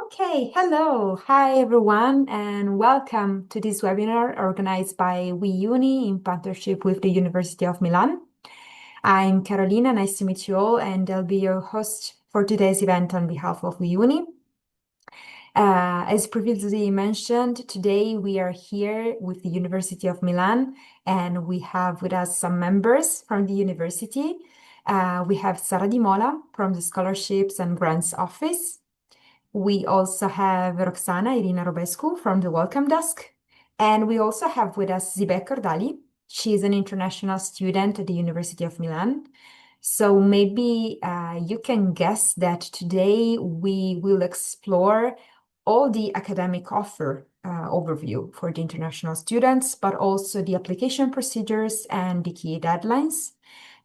Okay, hello. Hi, everyone, and welcome to this webinar organized by WeUni in partnership with the University of Milan. I'm Carolina, nice to meet you all, and I'll be your host for today's event on behalf of WeUni. As previously mentioned, today we are here with the University of Milan, and we have with us some members from the university. We have Sara Di Mola from the Scholarships and Grants Office. We also have Roxana Irina Robescu from the Welcome Desk. And we also have with us Zibek Ordali. She is an international student at the University of Milan. So maybe you can guess that today we will explore all the academic offer overview for the international students, but also the application procedures and the key deadlines.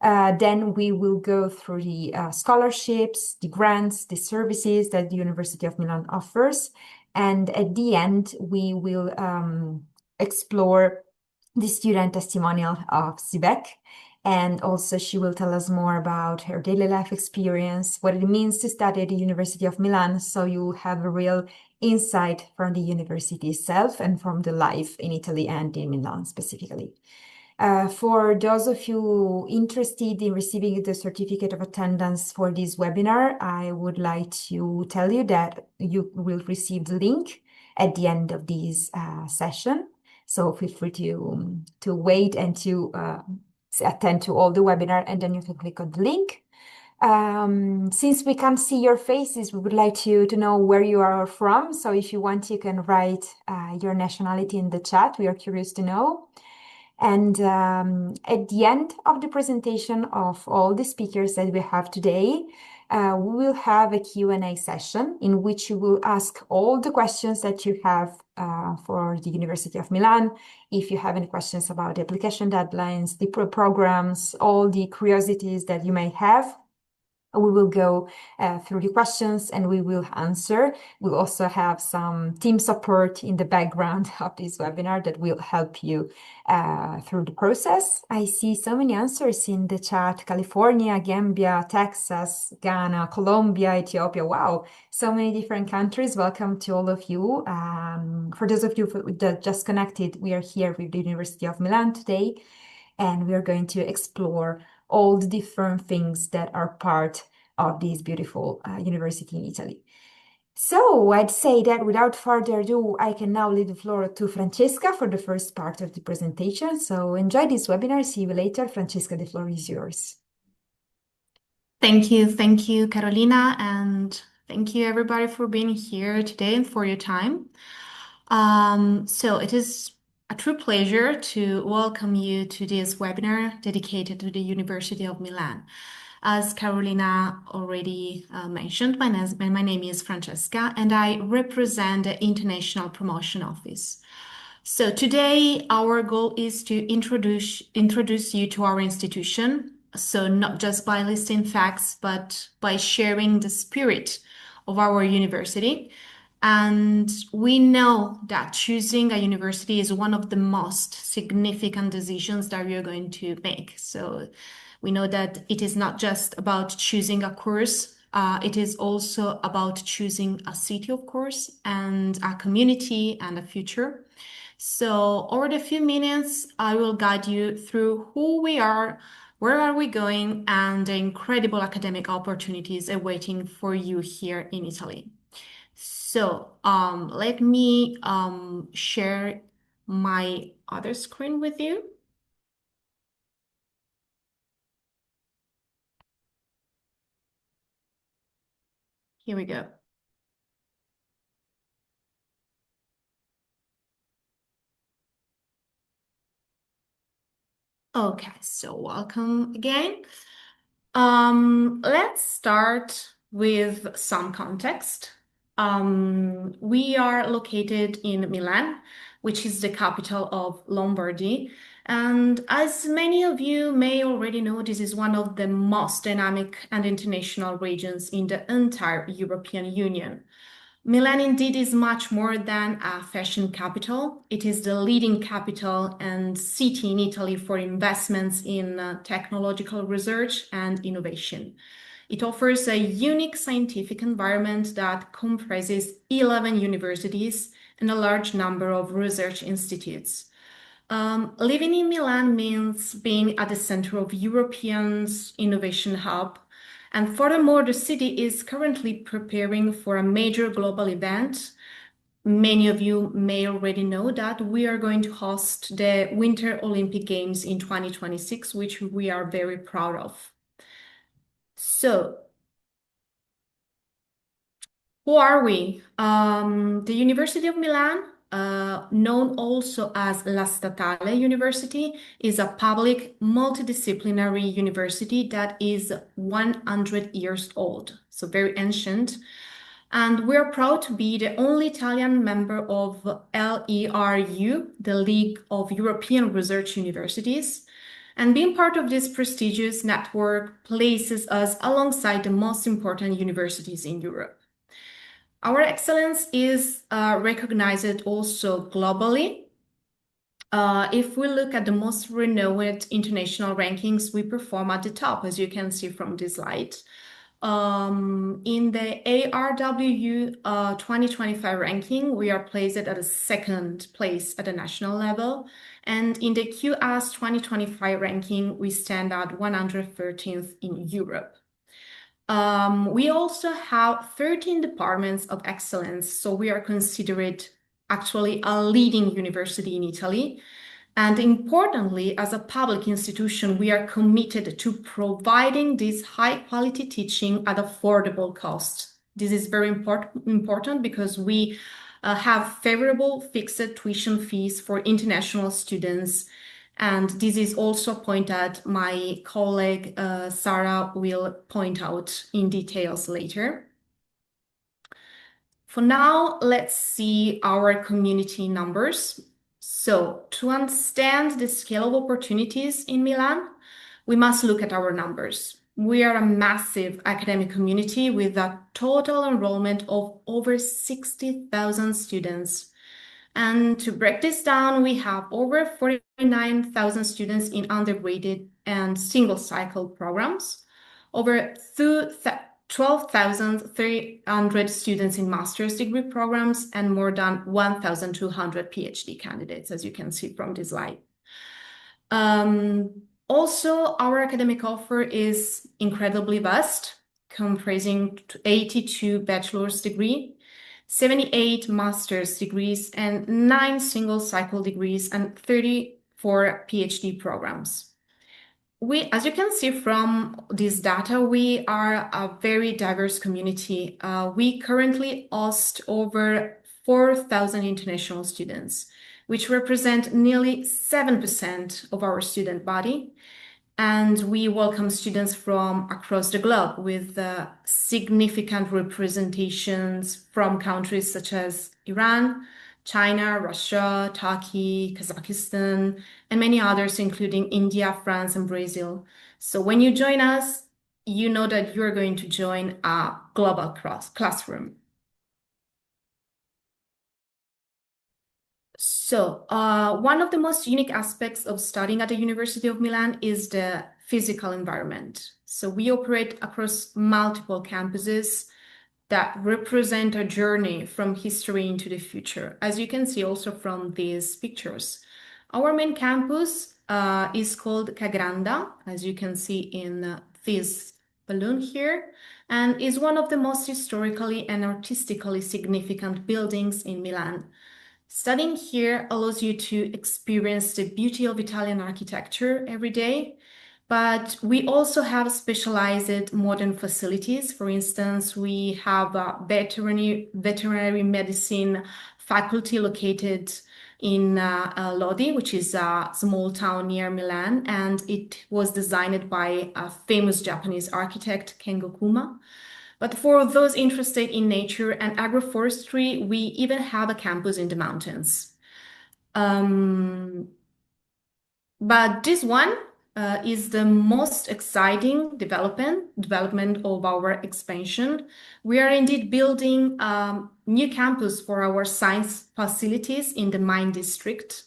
Then we will go through the scholarships, the grants, the services that the University of Milan offers. And at the end, we will explore the student testimonial of Zibek. And also she will tell us more about her daily life experience, what it means to study at the University of Milan. So you have a real insight from the university itself and from the life in Italy and in Milan specifically. For those of you interested in receiving the certificate of attendance for this webinar, I would like to tell you that you will receive the link at the end of this session. So feel free to wait and to attend to all the webinar, and then you can click on the link. Since we can't see your faces, we would like to know where you are from. So if you want, you can write your nationality in the chat. We are curious to know. And at the end of the presentation of all the speakers that we have today, we will have a Q&A session in which you will ask all the questions that you have for the University of Milan. If you have any questions about the application deadlines, the programs, all the curiosities that you may have, we will go through the questions and we will answer. We'll also have some team support in the background of this webinar that will help you through the process. I see so many answers in the chat: California, Gambia, Texas, Ghana, Colombia, Ethiopia. Wow, so many different countries. Welcome to all of you. For those of you that just connected, we are here with the University of Milan today, and we are going to explore all the different things that are part of this beautiful university in Italy. So I'd say that without further ado, I can now leave the floor to Francesca for the first part of the presentation. So enjoy this webinar. See you later. Francesca, the floor is yours. Thank you, Carolina, and thank you everybody for being here today and for your time. So it is a true pleasure to welcome you to this webinar dedicated to the University of Milan. As Carolina already mentioned, my name is Francesca, and I represent the International Promotion Office. So today our goal is to introduce you to our institution. So not just by listing facts, but by sharing the spirit of our university. And we know that choosing a university is one of the most significant decisions that we are going to make. So we know that it is not just about choosing a course, it is also about choosing a city, of course, and a community and a future. So over the few minutes, I will guide you through who we are, where are we going, and the incredible academic opportunities awaiting for you here in Italy. So let me share my other screen with you. Here we go. Okay, so welcome again. Let's start with some context. We are located in Milan, which is the capital of Lombardy. And as many of you may already know, this is one of the most dynamic and international regions in the entire European Union. Milan indeed is much more than a fashion capital. It is the leading capital and city in Italy for investments in technological research and innovation. It offers a unique scientific environment that comprises 11 universities and a large number of research institutes. Living in Milan means being at the center of European's innovation hub. And furthermore, the city is currently preparing for a major global event. Many of you may already know that we are going to host the Winter Olympic Games in 2026, which we are very proud of. So, who are we? The University of Milan, known also as La Statale University, is a public multidisciplinary university that is 100 years old, so very ancient. And we're proud to be the only Italian member of LERU, the League of European Research Universities. And being part of this prestigious network places us alongside the most important universities in Europe. Our excellence is recognized also globally. If we look at the most renowned international rankings, we perform at the top, as you can see from this slide. In the ARWU 2025 ranking, we are placed at the second place at the national level. And in the QS 2025 ranking, we stand at 113th in Europe. We also have 13 departments of excellence, so we are considered actually a leading university in Italy. And importantly, as a public institution, we are committed to providing this high-quality teaching at affordable cost. This is very important because we have favorable fixed tuition fees for international students. And this is also a point that my colleague Sarah will point out in details later. For now, let's see our community numbers. So to understand the scale of opportunities in Milan, we must look at our numbers. We are a massive academic community with a total enrollment of over 60,000 students. And to break this down, we have over 49,000 students in undergraduate and single cycle programs, over 12,300 students in master's degree programs, and more than 1,200 PhD candidates, as you can see from this slide. Also, our academic offer is incredibly vast, comprising 82 bachelor's degrees, 78 master's degrees, and 9 single cycle degrees, and 34 PhD programs. As you can see from this data, we are a very diverse community. We currently host over 4,000 international students, which represent nearly 7% of our student body. And we welcome students from across the globe with significant representations from countries such as Iran, China, Russia, Turkey, Kazakhstan, and many others, including India, France, and Brazil. So when you join us, you know that you're going to join a global classroom. So one of the most unique aspects of studying at the University of Milan is the physical environment. So we operate across multiple campuses that represent a journey from history into the future, as you can see also from these pictures. Our main campus is called Cagranda, as you can see in this balloon here, and is one of the most historically and artistically significant buildings in Milan. Studying here allows you to experience the beauty of Italian architecture every day, but we also have specialized modern facilities. For instance, we have a veterinary medicine faculty located in Lodi, which is a small town near Milan, and it was designed by a famous Japanese architect, Kengo Kuma. But for those interested in nature and agroforestry, we even have a campus in the mountains. But this one is the most exciting development of our expansion. We are indeed building a new campus for our science facilities in the Mine District,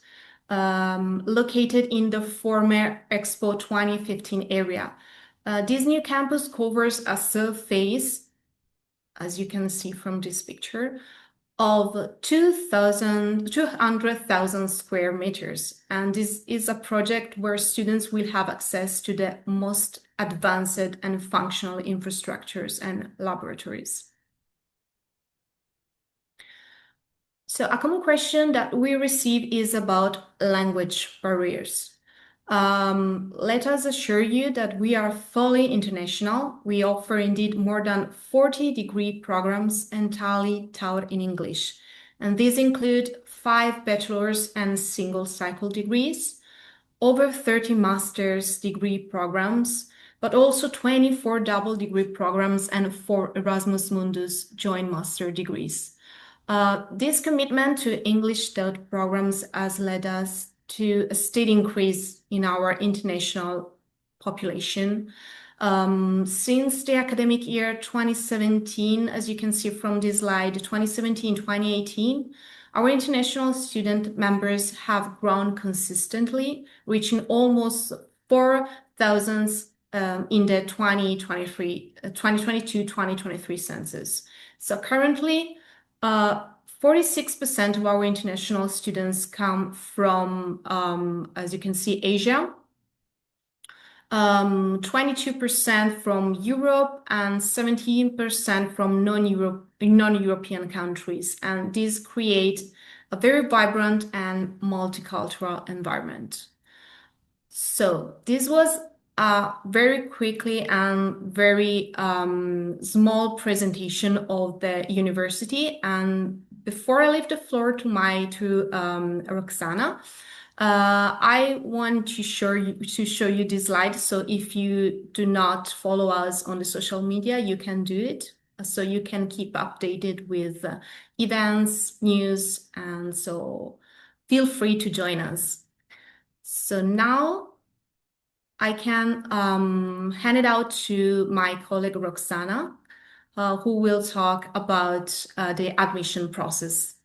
located in the former Expo 2015 area. This new campus covers a surface, as you can see from this picture, of 200,000 square meters. And this is a project where students will have access to the most advanced and functional infrastructures and laboratories. So a common question that we receive is about language barriers. Let us assure you that we are fully international. We offer indeed more than 40 degree programs entirely taught in English. And these include 5 bachelor's and single cycle degrees, over 30 master's degree programs, but also 24 double degree programs and 4 Erasmus Mundus joint master degrees. This commitment to English taught programs has led us to a steady increase in our international population. Since the academic year 2017, as you can see from this slide, 2017-2018, our international student members have grown consistently, reaching almost 4,000 in the 2022-2023 census. So currently, 46% of our international students come from, as you can see, Asia, 22% from Europe, and 17% from non-European countries. And this creates a very vibrant and multicultural environment. So this was a very quickly and very small presentation of the university. And before I leave the floor to Roxana, I want to show you this slide. So if you do not follow us on the social media, you can do it. So you can keep updated with events, news, and so feel free to join us. So now I can hand it out to my colleague Roxana, who will talk about the admission process.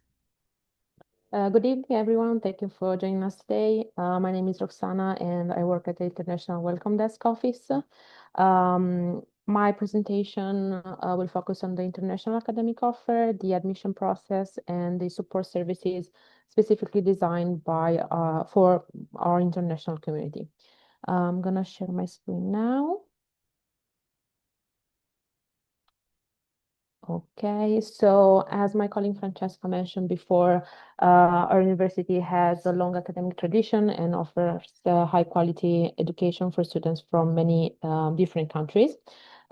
Good evening, everyone. Thank you for joining us today. My name is Roxana, and I work at the International Welcome Desk Office. My presentation will focus on the international academic offer, the admission process, and the support services specifically designed for our international community. I'm going to share my screen now. Okay, so as my colleague Francesca mentioned before, our university has a long academic tradition and offers high quality education for students from many different countries.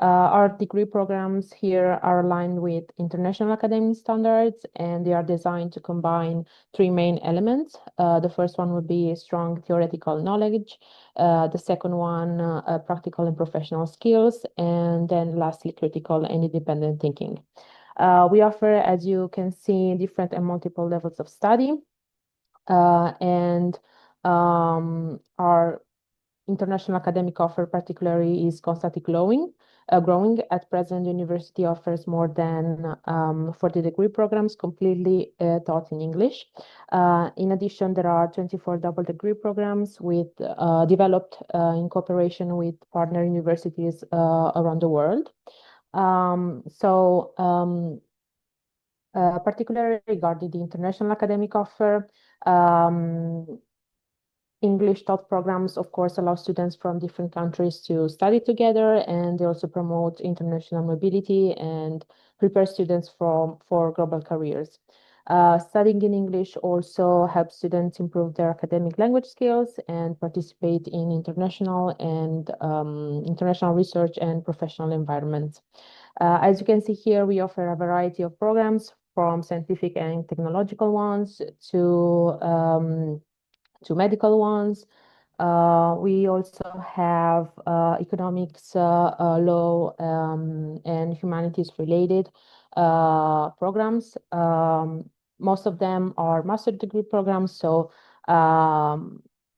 Our degree programs here are aligned with international academic standards, and they are designed to combine 3 main elements. The first one would be strong theoretical knowledge, the second one, practical and professional skills, and then lastly, critical and independent thinking. We offer, as you can see, different and multiple levels of study, and our international academic offer particularly is constantly growing. At present, the university offers more than 40 degree programs completely taught in English. In addition, there are 24 double degree programs developed in cooperation with partner universities around the world. Particularly regarding the international academic offer, English taught programs, of course, allow students from different countries to study together, and they also promote international mobility and prepare students for global careers. Studying in English also helps students improve their academic language skills and participate in international research and professional environments. As you can see here, we offer a variety of programs from scientific and technological ones to medical ones. We also have economics, law, and humanities related programs. Most of them are master degree programs, so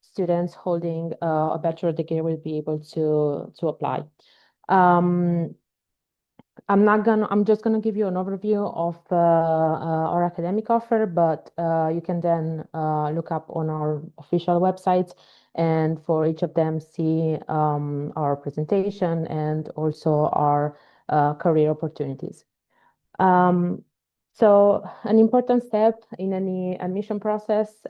students holding a bachelor degree will be able to apply. I'm just gonna give you an overview of our academic offer, but you can then look up on our official websites and for each of them see our presentation and also our career opportunities. So an important step in any admission process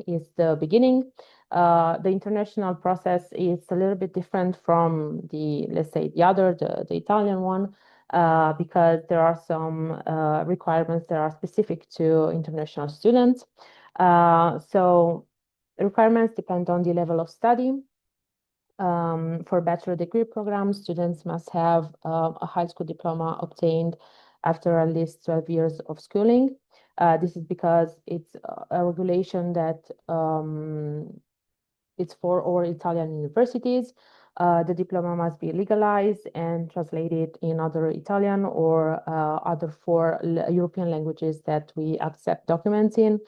is the beginning. The international process is a little bit different from the, let's say, the Italian one, because there are some requirements that are specific to international students. So the requirements depend on the level of study. For bachelor degree programs, students must have a high school diploma obtained after at least 12 years of schooling. This is because it's a regulation that it's for all Italian universities. The diploma must be legalized and translated in other Italian or other four European languages that we accept documents in,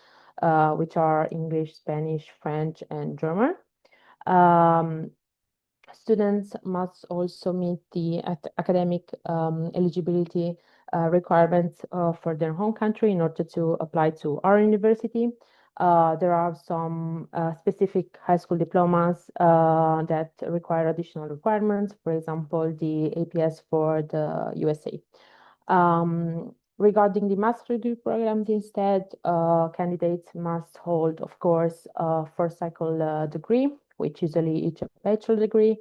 which are English, Spanish, French, and German. Students must also meet the academic eligibility requirements for their home country in order to apply to our university. There are some specific high school diplomas that require additional requirements, for example, the APS for the USA. Regarding the master degree programs, instead, candidates must hold, of course, a first cycle degree, which usually each a bachelor degree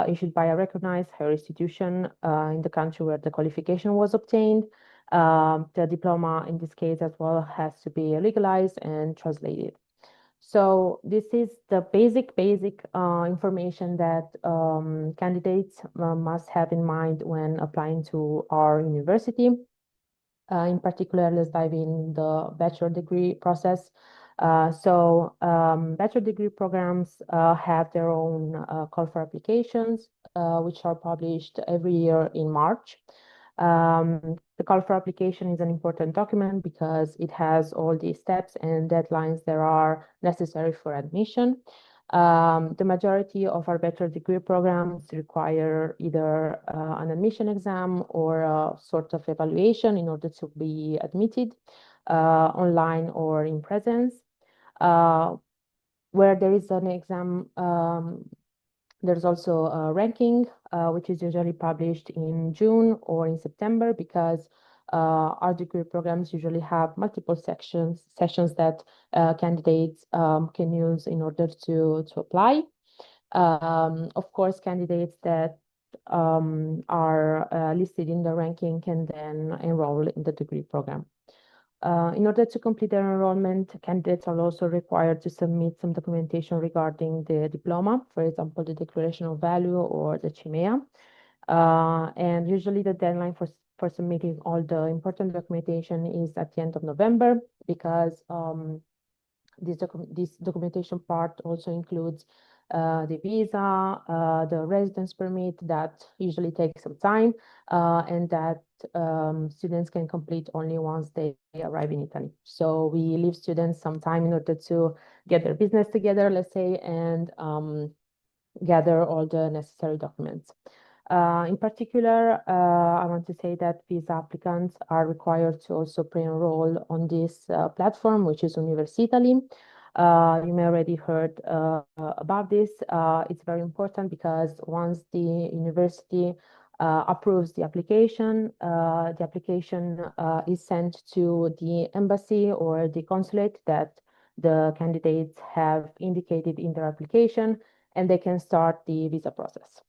issued by a recognized higher institution in the country where the qualification was obtained. The diploma in this case as well has to be legalized and translated. So this is the basic information that candidates must have in mind when applying to our university. In particular, let's dive in the bachelor degree process. Bachelor degree programs have their own call for applications, which are published every year in March. The call for application is an important document because it has all the steps and deadlines that are necessary for admission. The majority of our bachelor degree programs require either an admission exam or a sort of evaluation in order to be admitted, online or in presence. Where there is an exam, there's also a ranking, which is usually published in June or in September, because our degree programs usually have multiple sessions that candidates can use in order to apply. Of course, candidates that are listed in the ranking can then enroll in the degree program. In order to complete their enrollment, candidates are also required to submit some documentation regarding the diploma, for example, the declaration of value or the CIMEA. And usually the deadline for submitting all the important documentation is at the end of November, because this documentation part also includes the visa, the residence permit that usually takes some time, and that students can complete only once they arrive in Italy. So we leave students some time in order to get their business together, let's say, and gather all the necessary documents. In particular, I want to say that visa applicants are required to also pre-enroll on this platform, which is Università. You may already heard about this. It's very important because once the university approves the application is sent to the embassy or the consulate that the candidates have indicated in their application, and they can start the visa process.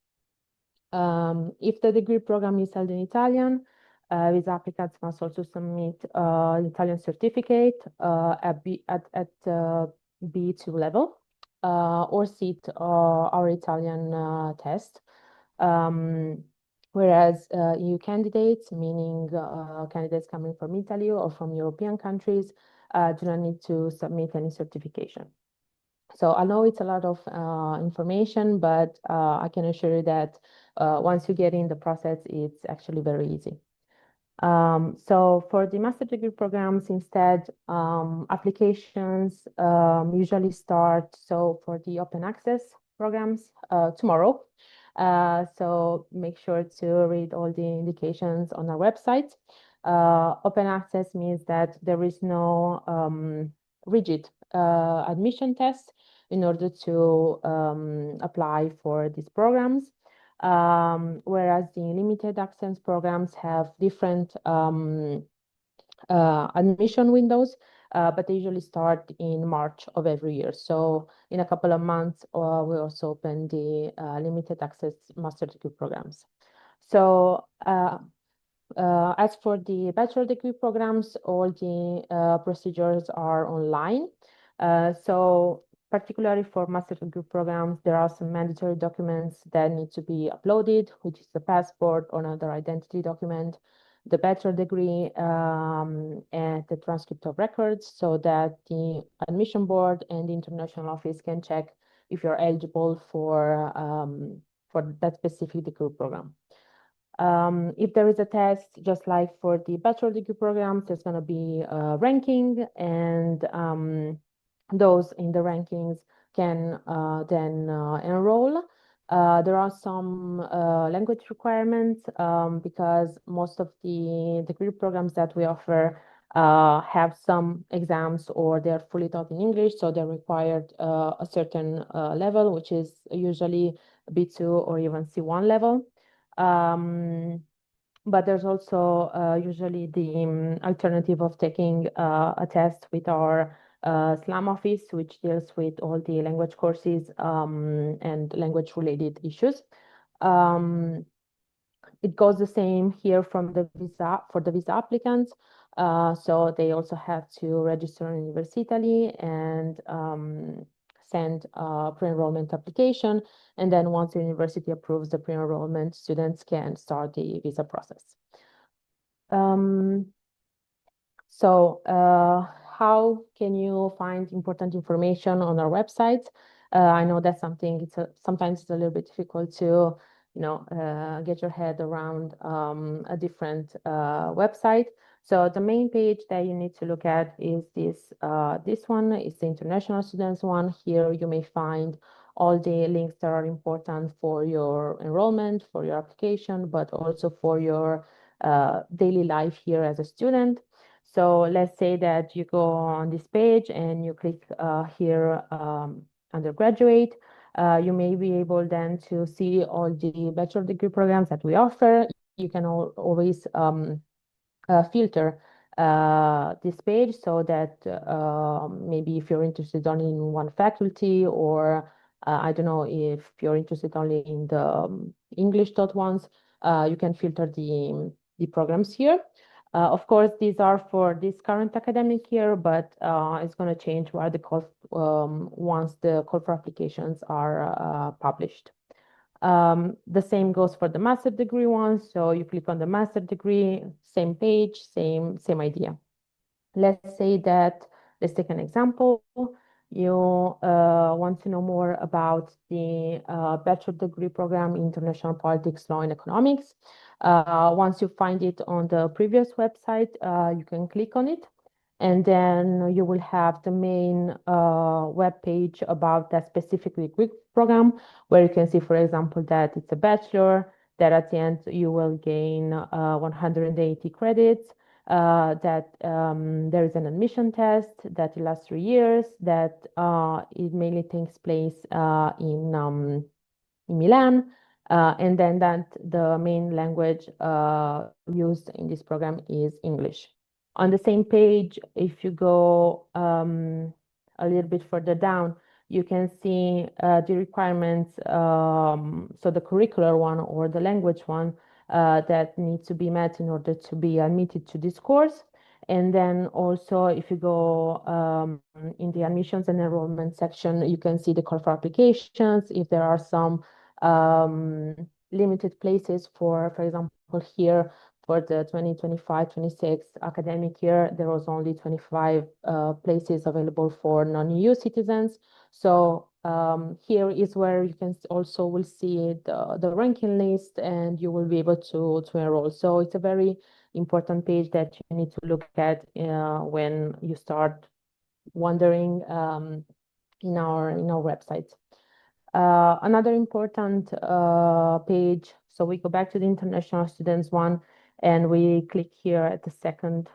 If the degree program is held in Italian, visa applicants must also submit Italian certificate at B2 level or sit our Italian test. Whereas EU candidates, meaning candidates coming from Italy or from European countries, do not need to submit any certification. So I know it's a lot of information, but I can assure you that once you get in the process, it's actually very easy. So for the master degree programs, instead, applications usually start, so for the open access programs, tomorrow. So make sure to read all the indications on our website. Open access means that there is no rigid admission test. in order to apply for these programs. Whereas the limited access programs have different admission windows, but they usually start in March of every year. So in a couple of months, we also open the limited access master degree programs. So as for the bachelor degree programs, all the procedures are online. So particularly for master degree programs, there are some mandatory documents that need to be uploaded, which is the passport or another identity document, the bachelor degree, and the transcript of records, so that the admission board and the international office can check if you're eligible for that specific degree program. If there is a test, just like for the bachelor degree programs, there's going to be a ranking, and those in the rankings can then enroll. There are some language requirements because most of the degree programs that we offer have some exams, or they're fully taught in English, so they're required a certain level, which is usually B2 or even C1 level. But there's also usually the alternative of taking a test with our SLAM office, which deals with all the language courses and language-related issues. It goes the same here from the visa for the visa applicants. So they also have to register in Università and send a pre-enrollment application. And then once the university approves the pre-enrollment, students can start the visa process. So how can you find important information on our website? I know that's something, sometimes it's a little bit difficult to get your head around a different website. So the main page that you need to look at is this one. It's the international students one. Here you may find all the links that are important for your enrollment, for your application, but also for your daily life here as a student. So let's say that you go on this page and you click here undergraduate. You may be able then to see all the bachelor degree programs that we offer. You can always filter this page so that maybe if you're interested only in one faculty, or I don't know, if you're interested only in the English taught ones, you can filter the programs here. Of course, these are for this current academic year, but it's going to change where the call once the call for applications are published. The same goes for the master degree one. So you click on the master degree, same page, same idea. Let's say that, let's take an example. You want to know more about the bachelor degree program in International Politics, Law, and Economics. Once you find it on the previous website, you can click on it, and then you will have the main web page about that specific degree program, where you can see, for example, that it's a bachelor, that at the end you will gain 180 credits, that there is an admission test that lasts 3 years, that it mainly takes place in Milan, and then that the main language used in this program is English. On the same page, if you go a little bit further down, you can see the requirements, so the curricular one or the language one that needs to be met in order to be admitted to this course. And then also, if you go in the admissions and enrollment section, you can see the call for applications. If there are some limited places for example, here for the 2025-26 academic year, there was only 25 places available for non-EU citizens. So here is where you can also will see the ranking list, and you will be able to enroll. So it's a very important page that you need to look at when you start wandering in our website. Another important page, so we go back to the international students one, and we click here at the second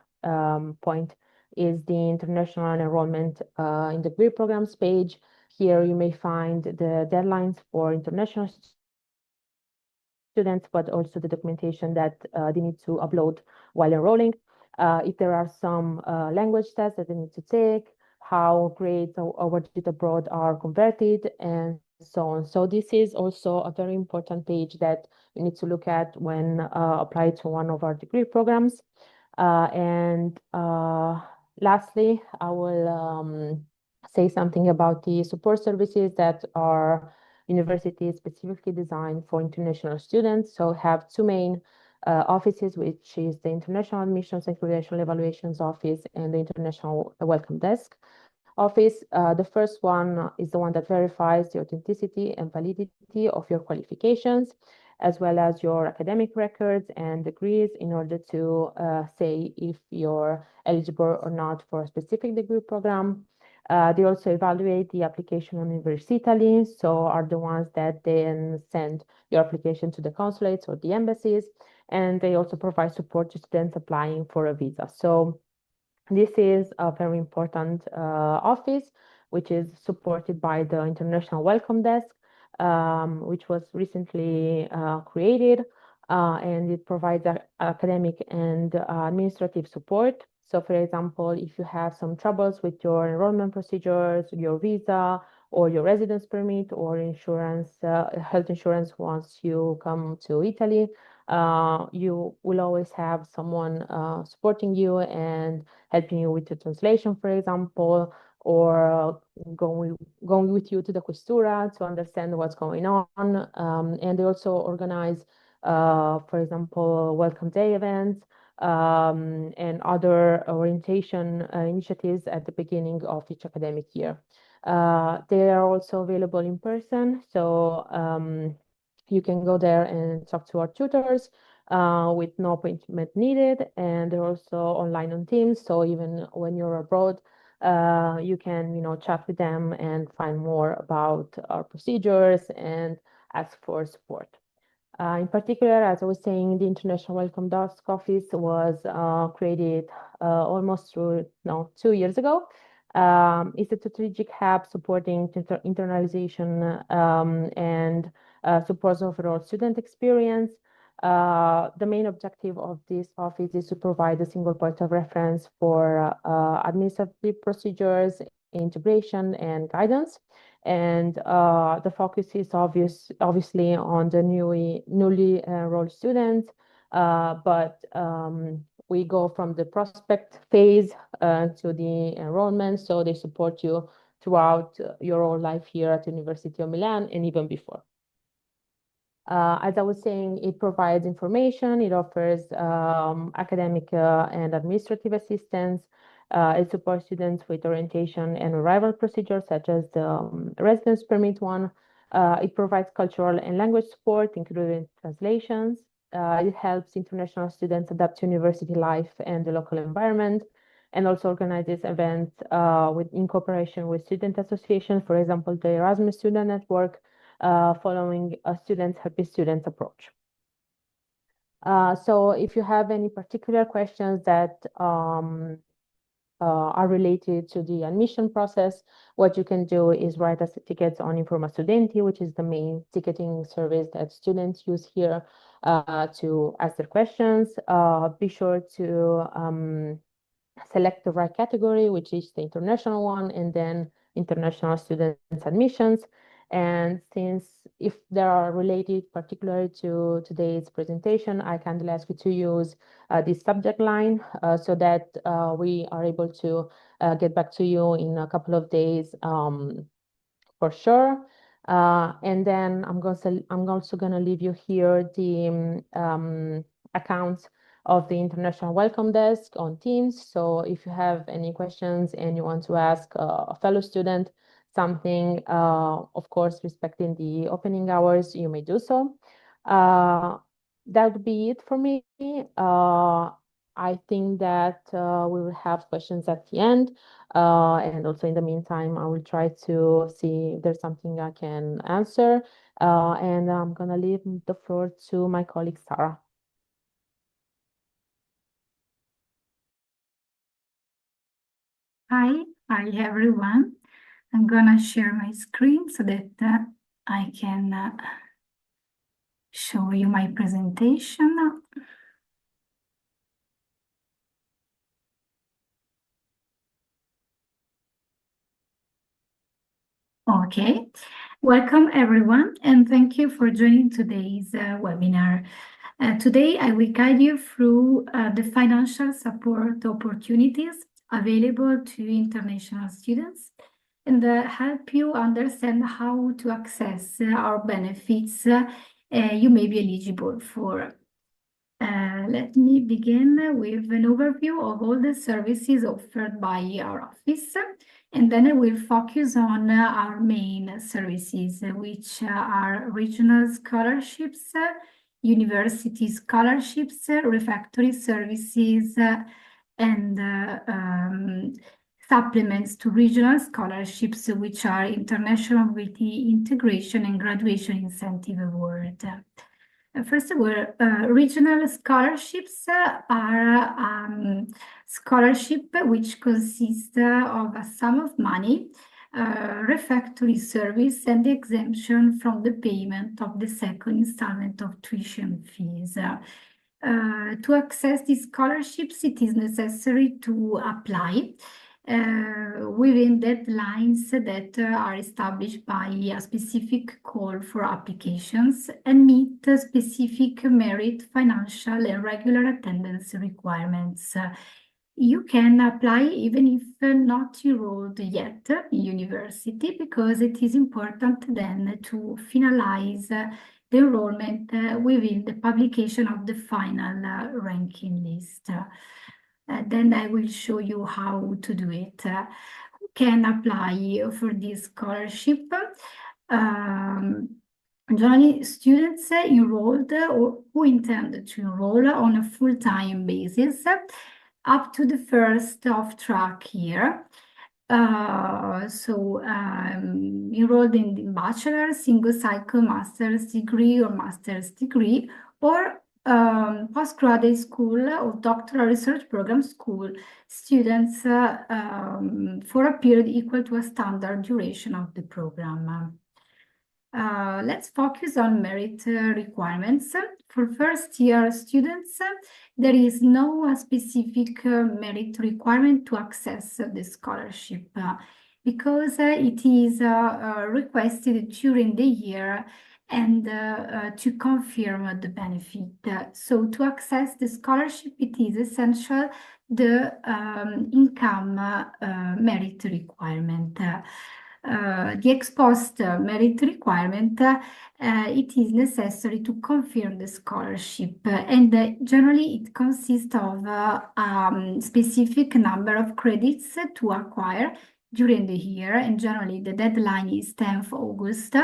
point, is the international enrollment in degree programs page. here you may find the deadlines for international students, but also the documentation that they need to upload while enrolling. If there are some language tests that they need to take, how grades awarded abroad are converted, and so on. So this is also a very important page that you need to look at when applying to one of our degree programs. And lastly, I will say something about the support services that are universities specifically designed for international students. So have two main offices, which is the International Admissions and Credential Evaluations Office and the International Welcome Desk Office. The first one is the one that verifies the authenticity and validity of your qualifications, as well as your academic records and degrees in order to say if you're eligible or not for a specific degree program. They also evaluate the application on Università, so are the ones that then send your application to the consulates or the embassies, and they also provide support to students applying for a visa. So this is a very important office, which is supported by the International Welcome Desk, which was recently created, and it provides academic and administrative support. So, for example, if you have some troubles with your enrollment procedures, your visa, or your residence permit, or insurance, health insurance once you come to Italy, you will always have someone supporting you and helping you with the translation, for example, or going with you to the questura to understand what's going on. And they also organize, for example, welcome day events and other orientation initiatives at the beginning of each academic year. They are also available in person, so you can go there and talk to our tutors with no appointment needed, and they're also online on Teams. So even when you're abroad, you can, chat with them and find more about our procedures and ask for support. In particular, as I was saying, the International Welcome Desk Office was created almost 2 years ago. It's a strategic hub supporting internalization and supports overall student experience. The main objective of this office is to provide a single point of reference for administrative procedures, integration, and guidance. And the focus is obviously on the newly enrolled students, but we go from the prospect phase to the enrollment, so they support you throughout your whole life here at the University of Milan and even before. As I was saying, it provides information, it offers academic and administrative assistance, it supports students with orientation and arrival procedures, such as the residence permit one. It provides cultural and language support, including translations. It helps international students adapt to university life and the local environment, and also organizes events in cooperation with student associations, for example, the Erasmus Student Network, following a students helping students approach. So if you have any particular questions that are related to the admission process, what you can do is write us tickets on Informa Studenti, which is the main ticketing service that students use here to ask their questions. Be sure to select the right category, which is the international one, and then international students admissions. And since if they are related particularly to today's presentation, I kindly ask you to use this subject line so that we are able to get back to you in a couple of days for sure. And then I'm also going to leave you here the accounts of the International Welcome Desk on Teams. So if you have any questions and you want to ask a fellow student something, of course, respecting the opening hours, you may do so. That would be it for me. I think that we will have questions at the end. And also in the meantime, I will try to see if there's something I can answer. And I'm going to leave the floor to my colleague, Sarah. Hi everyone. I'm gonna share my screen so that I can show you my presentation. Okay, welcome everyone, and thank you for joining today's webinar. Today, I will guide you through the financial support opportunities available to international students and help you understand how to access our benefits you may be eligible for. Let me begin with an overview of all the services offered by our office, and then I will focus on our main services, which are regional scholarships, university scholarships, refectory services, and supplements to regional scholarships, which are International Mobility Integration and Graduation Incentive Award. First of all, regional scholarships are scholarship which consist of a sum of money, refectory service, and the exemption from the payment of the second installment of tuition fees. To access these scholarships, it is necessary to apply within deadlines that are established by a specific call for applications and meet specific merit, financial, and regular attendance requirements. You can apply even if not enrolled yet in university, because it is important then to finalize the enrollment within the publication of the final ranking list. Then I will show you how to do it. Who can apply for this scholarship? Generally, students enrolled or who intend to enroll on a full-time basis up to the first of track year. Enrolled in the bachelor, single cycle master's degree or master's degree, or postgraduate school or doctoral research program school students for a period equal to a standard duration of the program. Let's focus on merit requirements. For first year students, there is no specific merit requirement to access the scholarship because it is requested during the year and to confirm the benefit. So to access the scholarship, it is essential the income merit requirement. The ex post merit requirement, it is necessary to confirm the scholarship, and generally it consists of a specific number of credits to acquire during the year, and generally the deadline is 10th August,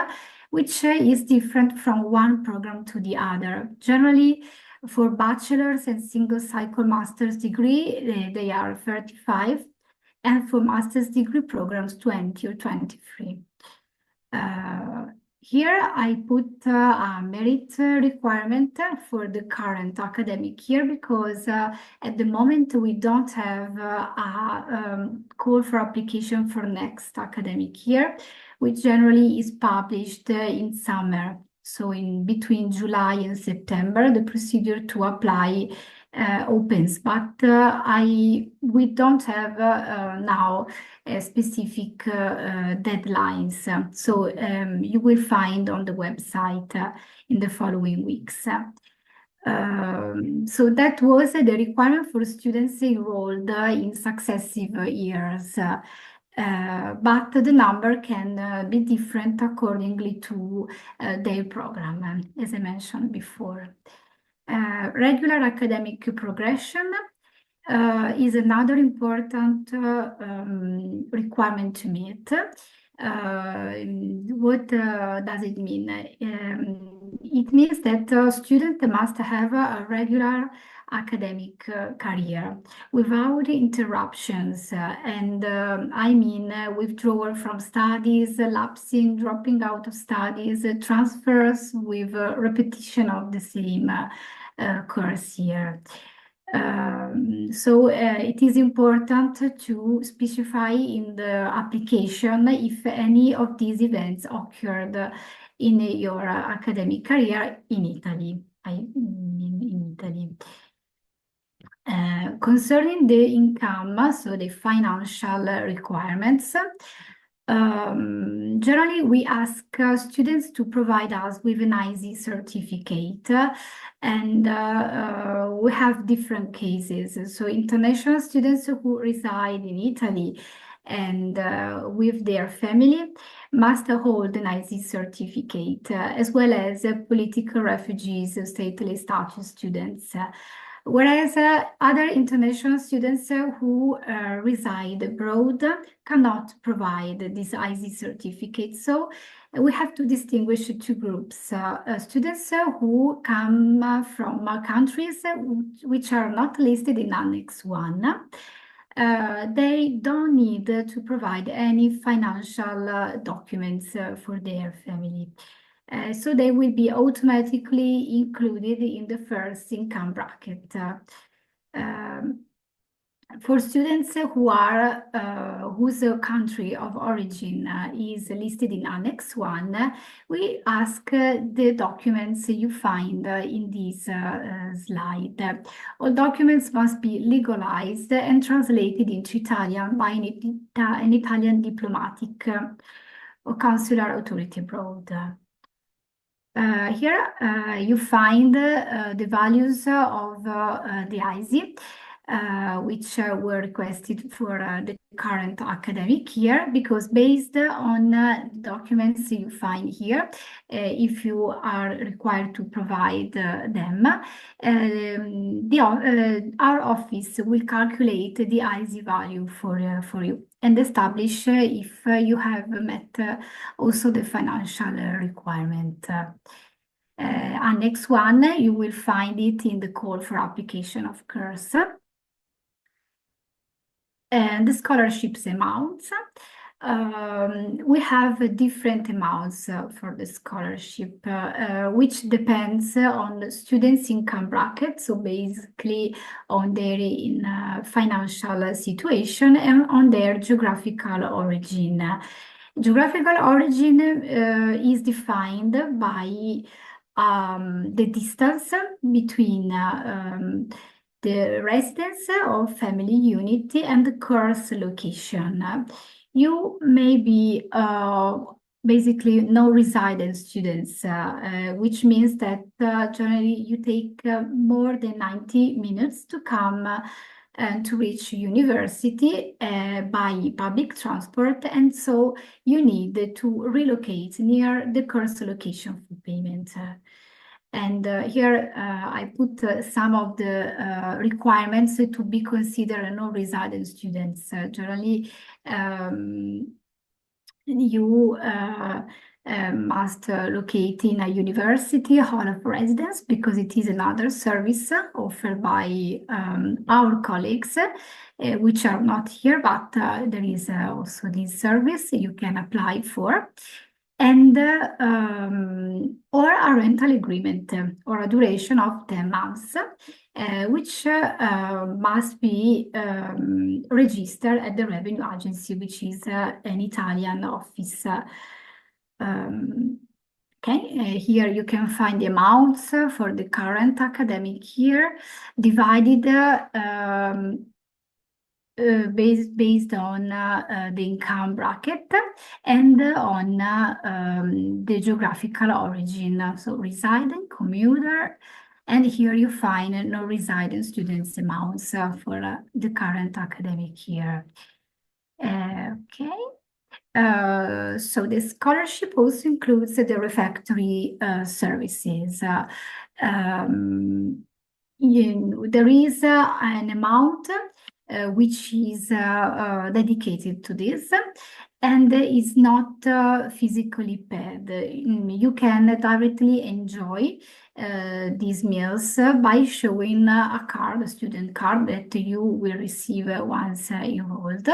which is different from one program to the other. Generally, for bachelor's and single cycle master's degree, they are 35, and for master's degree programs, 20 or 23. Here I put a merit requirement for the current academic year because at the moment we don't have a call for application for next academic year, which generally is published in summer. So in between July and September, the procedure to apply opens, but we don't have now specific deadlines. So you will find on the website in the following weeks. So that was the requirement for students enrolled in successive years. But the number can be different accordingly to their program, as I mentioned before. Regular academic progression is another important requirement to meet. What does it mean? It means that a student must have a regular academic career without interruptions, and I mean withdrawal from studies, lapsing, dropping out of studies, transfers with repetition of the same course year. So it is important to specify in the application if any of these events occurred in your academic career in Italy. In Italy. Concerning the income, so the financial requirements, generally we ask students to provide us with an IZ certificate, and we have different cases. So international students who reside in Italy and with their family must hold an IZ certificate, as well as political refugees, stateless status students. Whereas other international students who reside abroad cannot provide this IZ certificate. So we have to distinguish two groups. Students who come from countries which are not listed in Annex 1. They don't need to provide any financial documents for their family. So they will be automatically included in the first income bracket. For students who are whose country of origin is listed in Annex 1, we ask the documents you find in this slide. All documents must be legalized and translated into Italian by an Italian diplomatic or consular authority abroad. Here you find the values of the IZ, which were requested for the current academic year, because based on documents you find here, if you are required to provide them, our office will calculate the IZ value for you and establish if you have met also the financial requirement. Annex 1, you will find it in the call for application of course. And the scholarships amounts. We have different amounts for the scholarship, which depends on the students' income bracket, so basically on their financial situation and on their geographical origin. Geographical origin is defined by the distance between the residence of family unit and the course location. You may be basically no resident students, which means that generally you take more than 90 minutes to come and to reach university by public transport, and so you need to relocate near the course location for payment. And here I put some of the requirements to be considered non-resident students. Generally, you must locate in a university hall of residence, because it is another service offered by our colleagues, which are not here, but there is also this service you can apply for. And or a rental agreement or a duration of 10 months, which must be registered at the revenue agency, which is an Italian office. Okay, here you can find the amounts for the current academic year divided based on the income bracket and on the geographical origin, so resident, commuter, and here you find non-resident students amounts for the current academic year. Okay. So the scholarship also includes the refectory services. There is an amount which is dedicated to this and is not physically paid. You can directly enjoy these meals by showing a card, a student card that you will receive once enrolled.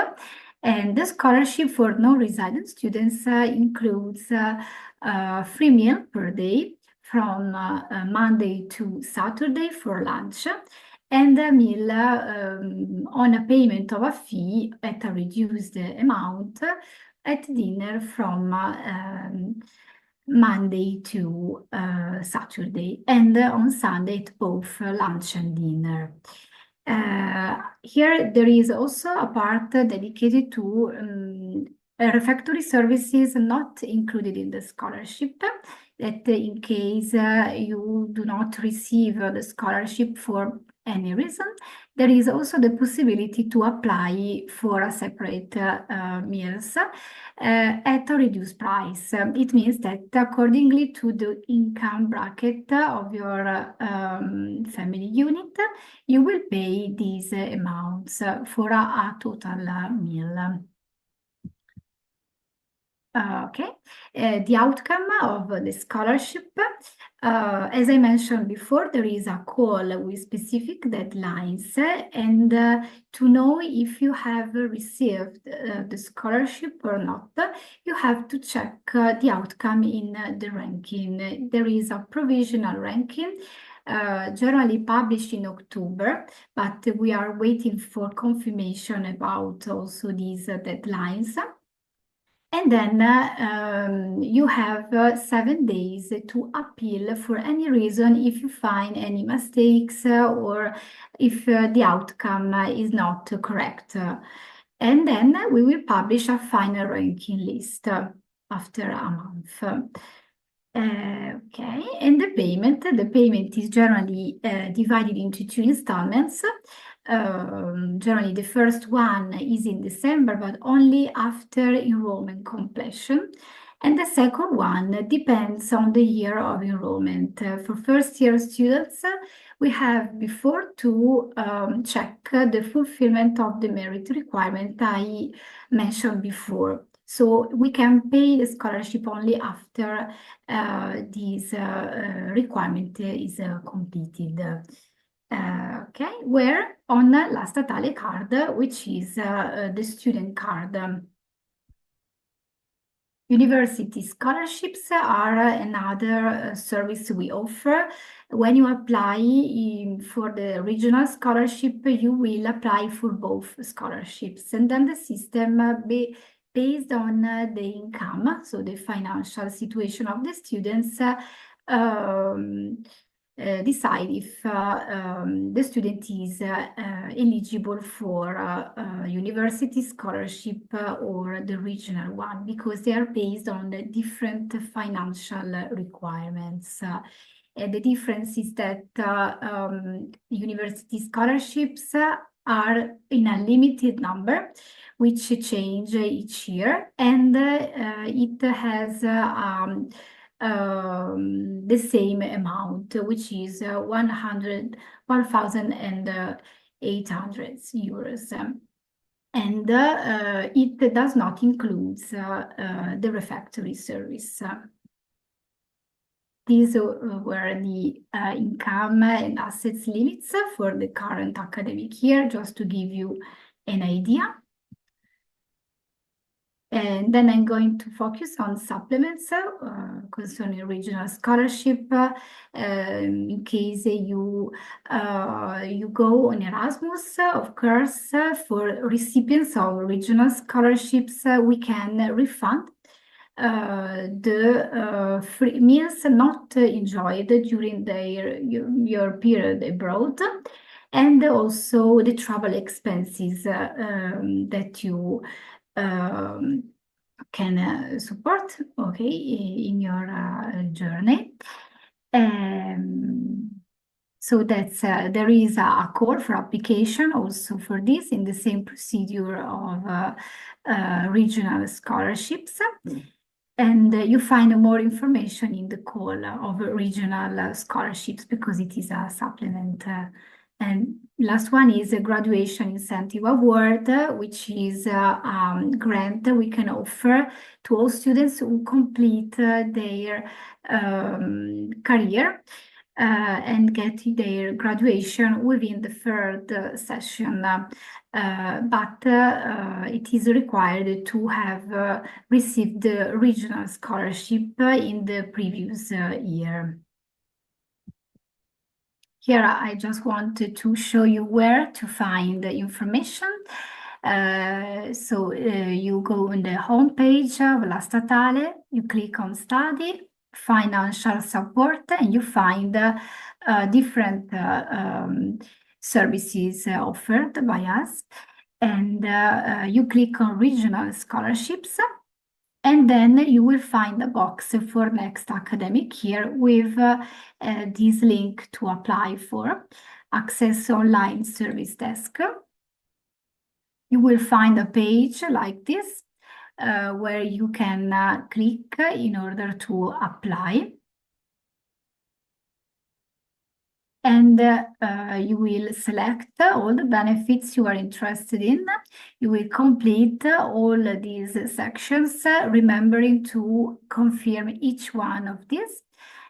And the scholarship for non-resident students includes free meal per day from Monday to Saturday for lunch, and a meal on a payment of a fee at a reduced amount at dinner from Monday to Saturday, and on Sunday at both lunch and dinner. Here there is also a part dedicated to refectory services not included in the scholarship, that in case you do not receive the scholarship for any reason, there is also the possibility to apply for a separate meals at a reduced price. It means that accordingly to the income bracket of your family unit, you will pay these amounts for a total meal. Okay, the outcome of the scholarship, as I mentioned before, there is a call with specific deadlines, and to know if you have received the scholarship or not, you have to check the outcome in the ranking. There is a provisional ranking generally published in October, but we are waiting for confirmation about also these deadlines. And then you have 7 days to appeal for any reason if you find any mistakes or if the outcome is not correct. And then we will publish a final ranking list after a month. Okay, and the payment is generally divided into 2 installments. Generally, the first one is in December, but only after enrollment completion. And the second one depends on the year of enrollment. For first-year students, we have before to check the fulfillment of the merit requirement I mentioned before. So we can pay the scholarship only after this requirement is completed. Okay, where on La Statale card, which is the student card. University scholarships are another service we offer. When you apply for the regional scholarship, you will apply for both scholarships, and then the system based on the income, so the financial situation of the students, decide if the student is eligible for university scholarship or the regional one, because they are based on the different financial requirements. The difference is that university scholarships are in a limited number, which change each year, and it has the same amount, which is 1,800 euros. And it does not include the refectory service. These were the income and assets limits for the current academic year, just to give you an idea. And then I'm going to focus on supplements concerning regional scholarship. In case you go on Erasmus, of course, for recipients of regional scholarships, we can refund the free meals not enjoyed during your period abroad, and also the travel expenses that you can support, okay, in your journey. So that's there is a call for application also for this in the same procedure of regional scholarships. And you find more information in the call of regional scholarships, because it is a supplement. And last one is a graduation incentive award, which is a grant we can offer to all students who complete their career and get their graduation within the third session. But it is required to have received the regional scholarship in the previous year. Here, I just wanted to show you where to find the information. You go on the homepage of La Statale, you click on Study, Financial Support, and you find different services offered by us. And you click on Regional Scholarships. And then you will find a box for next academic year with this link to apply for Access Online Service Desk. You will find a page like this where you can click in order to apply. And you will select all the benefits you are interested in. You will complete all these sections, remembering to confirm each one of these.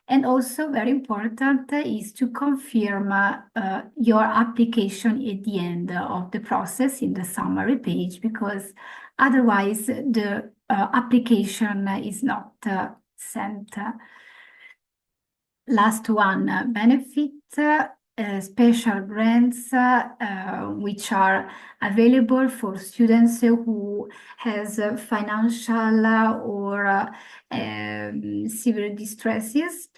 And also very important is to confirm your application at the end of the process in the summary page, because otherwise the application is not sent. Last one, benefit, special grants which are available for students who has financial or severe distresses,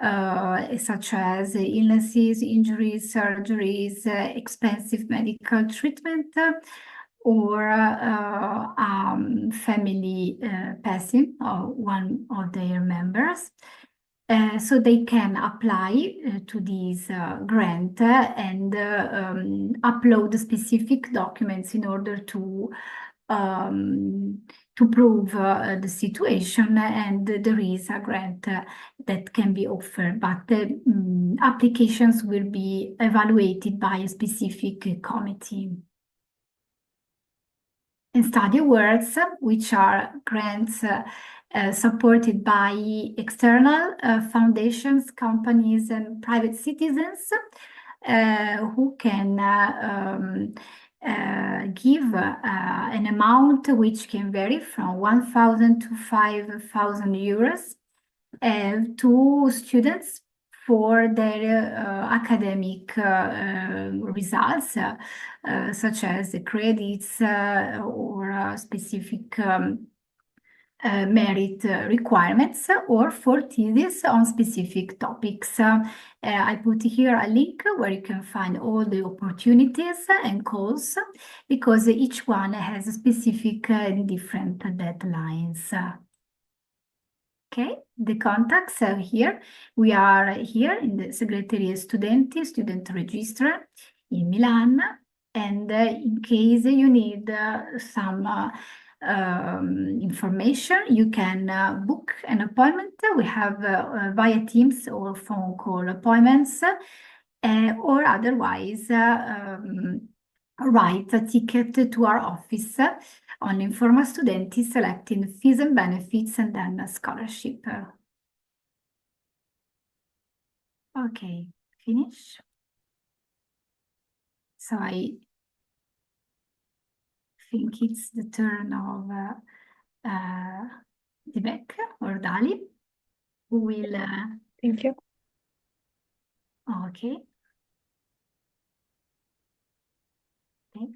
such as illnesses, injuries, surgeries, expensive medical treatment, or family passing of one of their members. So they can apply to this grant and upload specific documents in order to prove the situation, and there is a grant that can be offered, but the applications will be evaluated by a specific committee. And study awards, which are grants supported by external foundations, companies, and private citizens who can give an amount which can vary from 1,000 to 5,000 euros to students for their academic results, such as the credits or specific merit requirements, or for thesis on specific topics. I put here a link where you can find all the opportunities and calls, because each one has a specific and different deadlines. Okay, the contacts are here. We are here in the Segreteria Studenti, Student Register in Milan. And in case you need some information, you can book an appointment. We have via Teams or phone call appointments, or otherwise write a ticket to our office on Informa Studenti, selecting fees and benefits and then a scholarship. Okay, finish. So I think it's the turn of Dibek or Dali, who will... Thank you. Okay. Okay.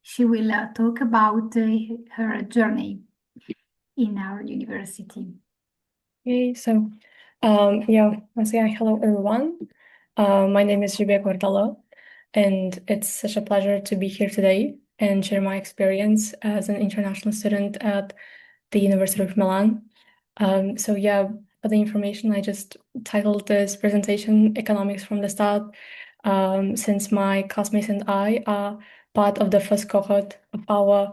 She will talk about her journey in our university. Okay, so once again, hello everyone. My name is Julia Gordalo, and it's such a pleasure to be here today and share my experience as an international student at the University of Milan. For the information, I just titled this presentation Economics from the Start, since my classmates and I are part of the first cohort of our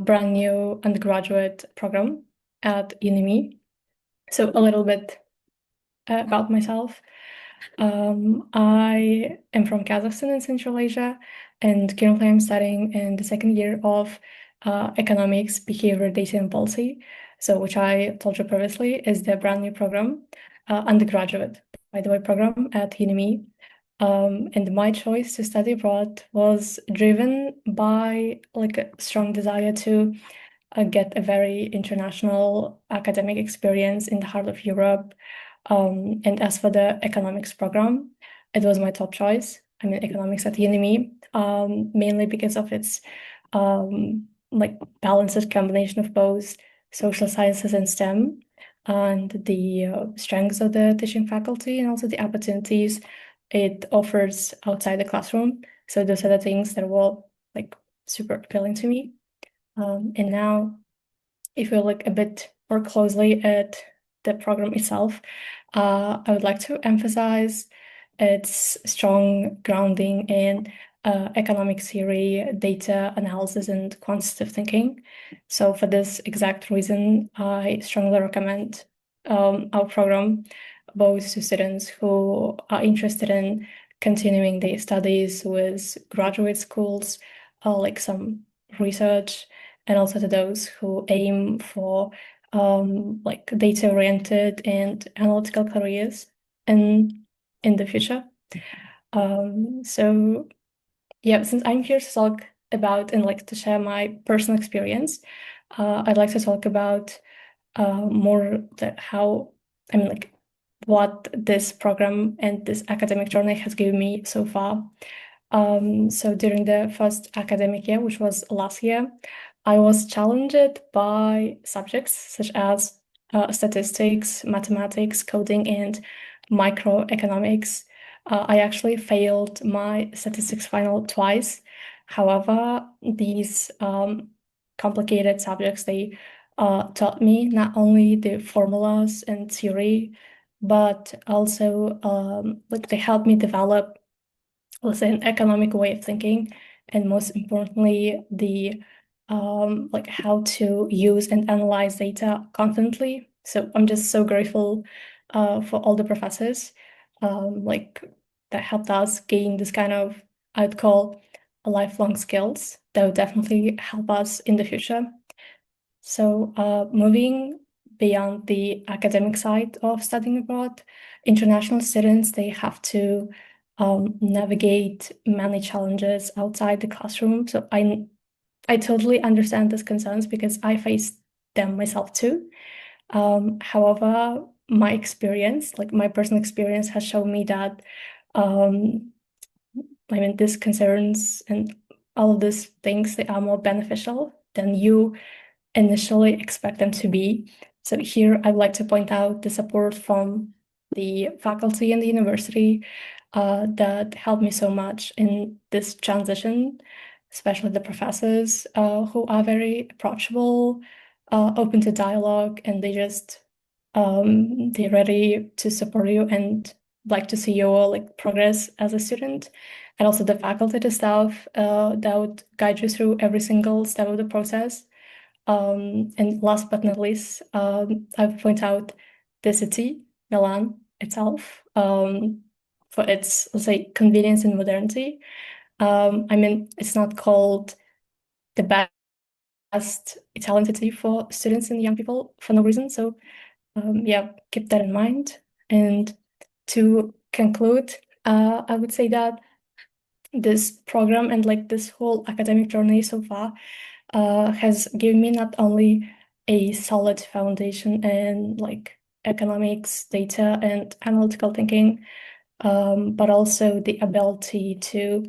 brand new undergraduate program at UNIMI. So a little bit about myself. I am from Kazakhstan in Central Asia, and currently I'm studying in the second year of Economics, Behavior, Data, and Policy, which I told you previously is the brand new program, undergraduate, by the way, program at UNIMI. And my choice to study abroad was driven by a strong desire to get a very international academic experience in the heart of Europe. And as for the economics program, it was my top choice. I mean, economics at UNIMI, mainly because of its like balanced combination of both social sciences and STEM, and the strengths of the teaching faculty, and also the opportunities it offers outside the classroom. So those are the things that were like super appealing to me. And now, if we look a bit more closely at the program itself, I would like to emphasize its strong grounding in economic theory, data analysis, and quantitative thinking. So for this exact reason, I strongly recommend our program both to students who are interested in continuing their studies with graduate schools, like some research, and also to those who aim for like data-oriented and analytical careers in the future. So yeah, since I'm here to talk about and like to share my personal experience, I'd like to talk about more how, I mean, like what this program and this academic journey has given me so far. So during the first academic year, which was last year, I was challenged by subjects such as statistics, mathematics, coding, and microeconomics. I actually failed my statistics final twice. However, these complicated subjects, they taught me not only the formulas and theory, but also like they helped me develop, let's say, an economic way of thinking, and most importantly, the like how to use and analyze data confidently. So I'm just so grateful for all the professors like that helped us gain this kind of, I'd call, lifelong skills that would definitely help us in the future. So moving beyond the academic side of studying abroad, international students, they have to navigate many challenges outside the classroom. So I totally understand these concerns because I faced them myself too. However, my experience, like my personal experience, has shown me that I mean, these concerns and all of these things, they are more beneficial than you initially expect them to be. So here I'd like to point out the support from the faculty and the university that helped me so much in this transition, especially the professors who are very approachable, open to dialogue, and they're ready to support you and like to see your like progress as a student. And also the faculty, the staff that would guide you through every single step of the process. And last but not least, I would point out the city, Milan itself, for its, let's say, convenience and modernity. I mean, it's not called the best Italian city for students and young people for no reason. So yeah, keep that in mind. And to conclude, I would say that this program and like this whole academic journey so far has given me not only a solid foundation in like economics, data, and analytical thinking, but also the ability to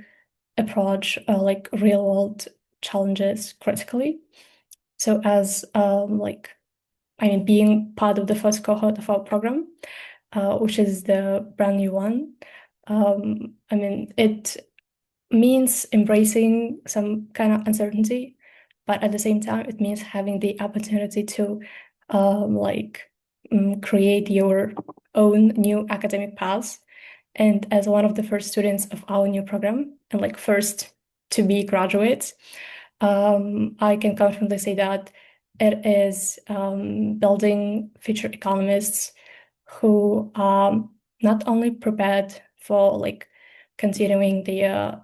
approach like real world challenges critically. So as like, I mean, being part of the first cohort of our program, which is the brand new one, I mean, it means embracing some kind of uncertainty, but at the same time, it means having the opportunity to create your own new academic path. And as one of the first students of our new program, and like first to be graduates, I can confidently say that it is building future economists who are not only prepared for like continuing the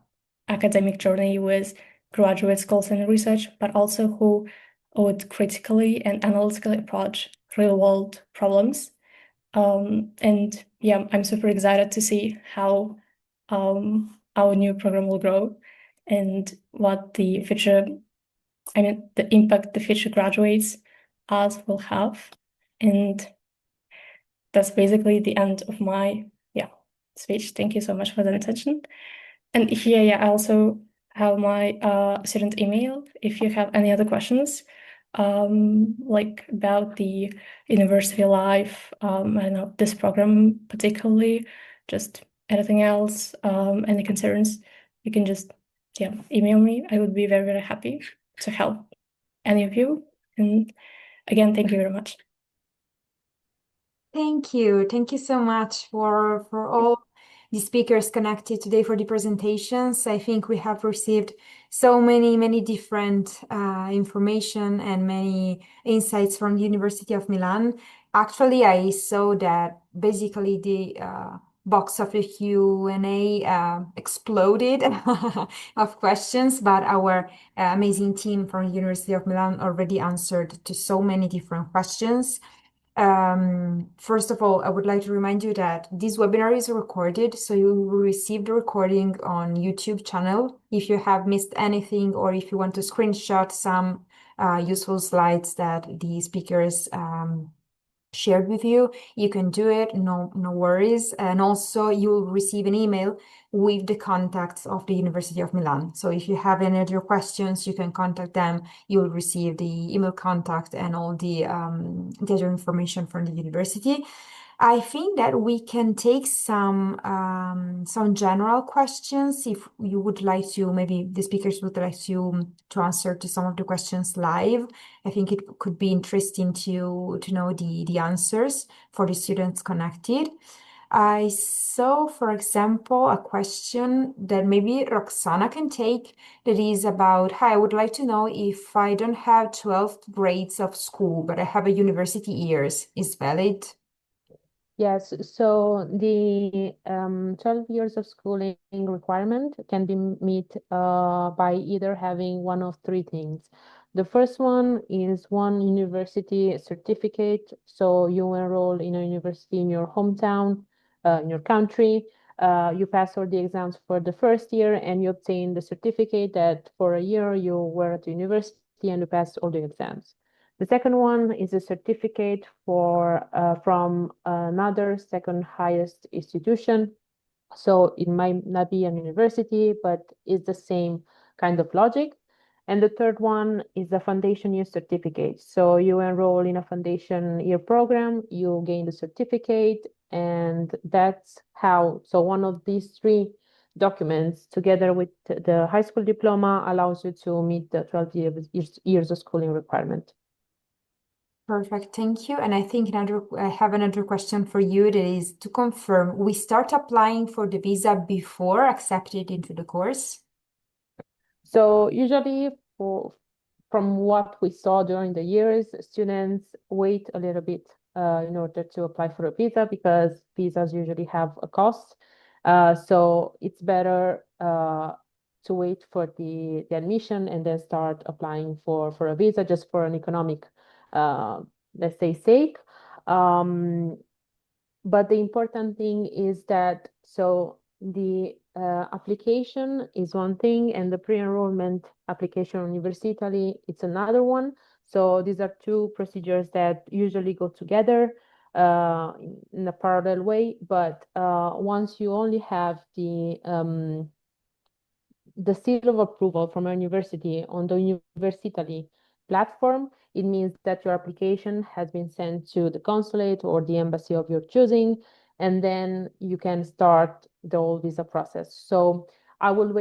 academic journey with graduate schools and research, but also who would critically and analytically approach real-world problems. And yeah, I'm super excited to see how our new program will grow and what the future, I mean, the impact the future graduates us will have. And that's basically the end of my speech. Thank you so much for that attention. And here, yeah, I also have my student email if you have any other questions, like about the university life, I don't know, this program particularly, just anything else, any concerns, you can just email me. I would be very, very happy to help any of you. And again, thank you very much. Thank you. Thank you so much for all the speakers connected today for the presentations. I think we have received so many different information and many insights from the University of Milan. Actually, I saw that basically the box of the Q&A exploded of questions, but our amazing team from the University of Milan already answered to so many different questions. First of all, I would like to remind you that this webinar is recorded, so you will receive the recording on YouTube channel. If you have missed anything or if you want to screenshot some useful slides that the speakers shared with you, you can do it, no worries. And also you will receive an email with the contacts of the University of Milan. So if you have any other questions, you can contact them. You will receive the email contact and all the other information from the university. I think that we can take some general questions if you would like to, maybe the speakers would like to answer to some of the questions live. I think it could be interesting to know the answers for the students connected. I saw, for example, a question that maybe Roxana can take that is about, hi, I would like to know if I don't have 12th grades of school, but I have a university years, is valid? Yes, so the 12 years of schooling requirement can be met by either having one of three things. The first one is one university certificate. So you enroll in a university in your hometown, in your country. You pass all the exams for the first year and you obtain the certificate that for a year you were at the university and you passed all the exams. The second one is a certificate from another second highest institution. So it might not be an university, but it's the same kind of logic. And the third one is a foundation year certificate. So you enroll in a foundation year program, you gain the certificate, and that's how. So one of these three documents, together with the high school diploma, allows you to meet the 12 years of schooling requirement. Perfect, thank you. And I think I have another question for you that is to confirm, we start applying for the visa before accepted into the course? So usually from what we saw during the years, students wait a little bit in order to apply for a visa because visas usually have a cost. So it's better to wait for the admission and then start applying for a visa just for an economic, let's say, sake. But the important thing is that the application is one thing and the pre-enrollment application on Università, it's another one. So these are two procedures that usually go together in a parallel way. But once you only have the seal of approval from a university on the Università platform, it means that your application has been sent to the consulate or the embassy of your choosing, and then you can start the whole visa process. So I would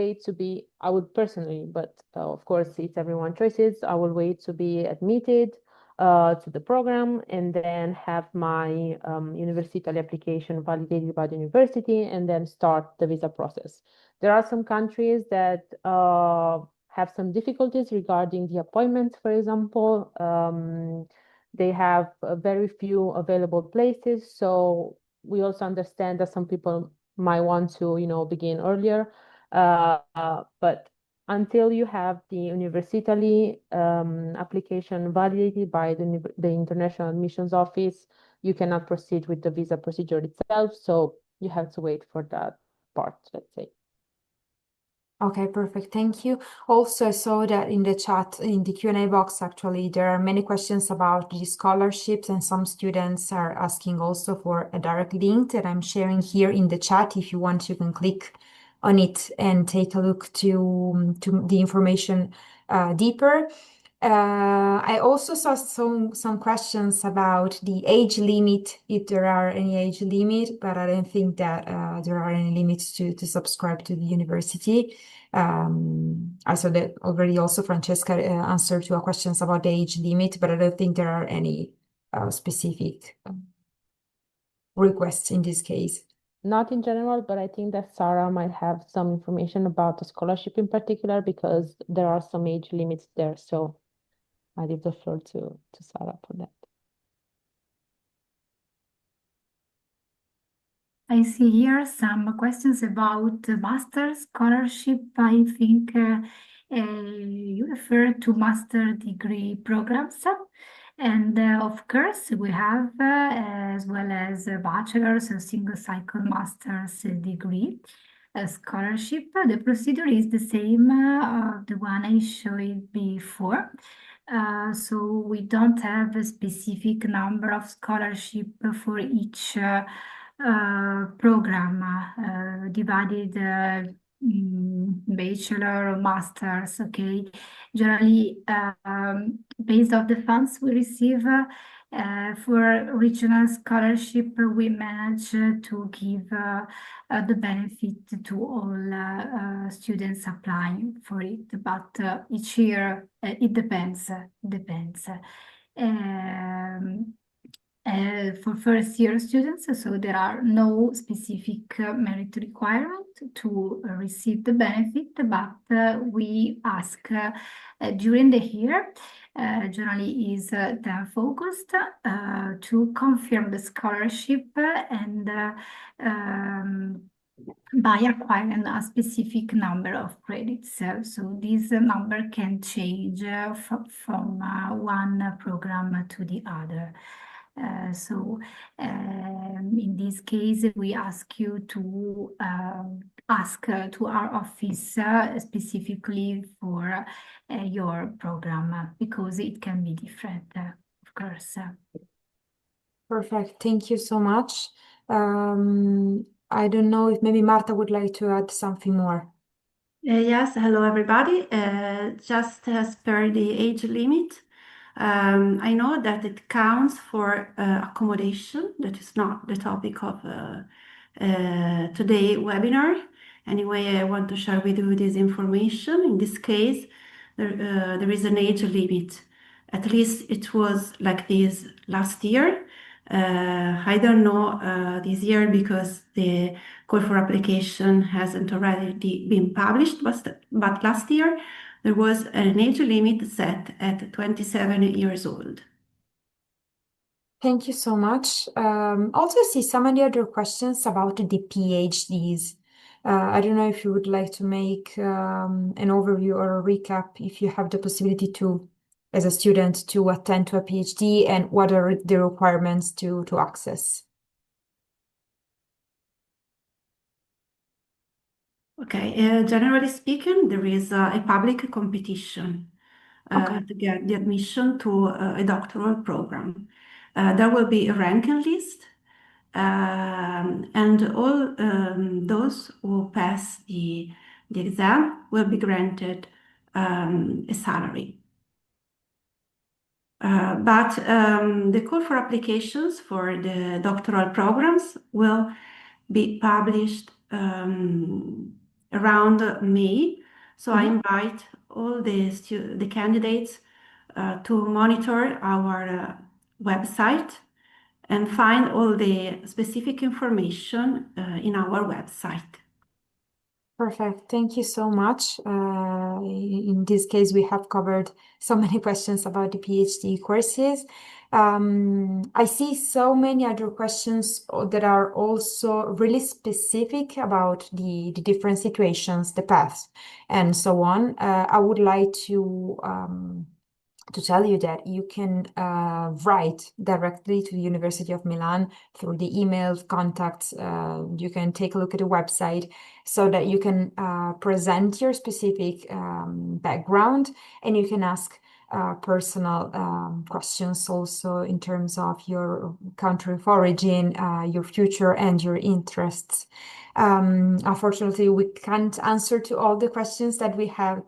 personally, but of course it's everyone's choices, I will wait to be admitted to the program and then have my Università application validated by the university and then start the visa process. There are some countries that have some difficulties regarding the appointments, for example. They have very few available places. So we also understand that some people might want to, begin earlier. But until you have the Università application validated by the International Admissions Office, you cannot proceed with the visa procedure itself. So you have to wait for that part, let's say. Okay, perfect. Thank you. Also, I saw that in the chat, in the Q&A box, actually, there are many questions about the scholarships, and some students are asking also for a direct link that I'm sharing here in the chat. If you want, you can click on it and take a look to the information deeper. I also saw some questions about the age limit, if there are any age limit, but I don't think that there are any limits to subscribe to the university. I saw that already also Francesca answered to our questions about the age limit, but I don't think there are any specific requests in this case. Not in general, but I think that Sarah might have some information about the scholarship in particular, because there are some age limits there. So I leave the floor to Sarah for that. I see here some questions about the master scholarship. I think you refer to master degree programs. And of course, we have, as well as a bachelor's or single cycle master's degree scholarship. The procedure is the same, the one I showed before. So we don't have a specific number of scholarship for each program divided bachelor or masters. Okay, generally based on the funds we receive for regional scholarship, we manage to give the benefit to all students applying for it, but each year it depends. For first year students, so there are no specific merit requirement to receive the benefit, but we ask during the year, generally is 10th August, to confirm the scholarship and by acquiring a specific number of credits. So this number can change from one program to the other. So in this case, we ask you to ask to our office specifically for your program, because it can be different, of course. Perfect. Thank you so much. I don't know if maybe Marta would like to add something more. Yes, hello everybody. Just as per the age limit, I know that it counts for accommodation. That is not the topic of today webinar. Anyway, I want to share with you this information. In this case, there is an age limit. At least it was like this last year. I don't know this year because the call for application hasn't already been published, but last year there was an age limit set at 27 years old. Thank you so much. Also see some of the other questions about the PhDs. I don't know if you would like to make an overview or a recap if you have the possibility to, as a student, to attend to a PhD, and what are the requirements to access. Okay, generally speaking, there is a public competition to get the admission to a doctoral program. There will be a ranking list, and all those who pass the exam will be granted a salary. But the call for applications for the doctoral programs will be published around May. So I invite all the candidates to monitor our website and find all the specific information in our website. Perfect. Thank you so much. In this case, we have covered so many questions about the PhD courses. I see so many other questions that are also really specific about the different situations, the paths, and so on. I would like to to tell you that you can write directly to the University of Milan through the emails, contacts. You can take a look at the website so that you can present your specific background, and you can ask personal questions also in terms of your country of origin, your future, and your interests. Unfortunately, we can't answer to all the questions that we have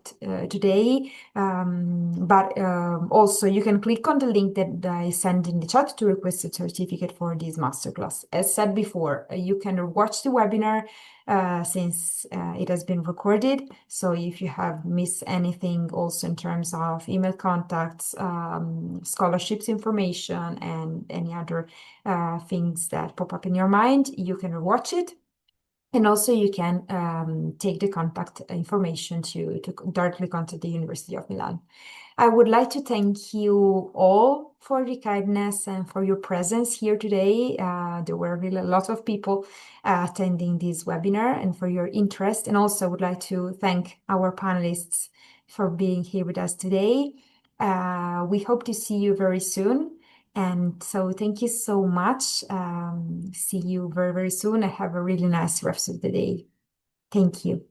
today, but also you can click on the link that I send in the chat to request a certificate for this masterclass. As said before, you can watch the webinar since it has been recorded. So if you have missed anything also in terms of email contacts, scholarships information, and any other things that pop up in your mind, you can watch it. And also you can take the contact information to directly contact the University of Milan. I would like to thank you all for the kindness and for your presence here today. There were really a lot of people attending this webinar and for your interest. And also I would like to thank our panelists for being here with us today. We hope to see you very soon. And so thank you so much. See you very, very soon. I have a really nice rest of the day. Thank you.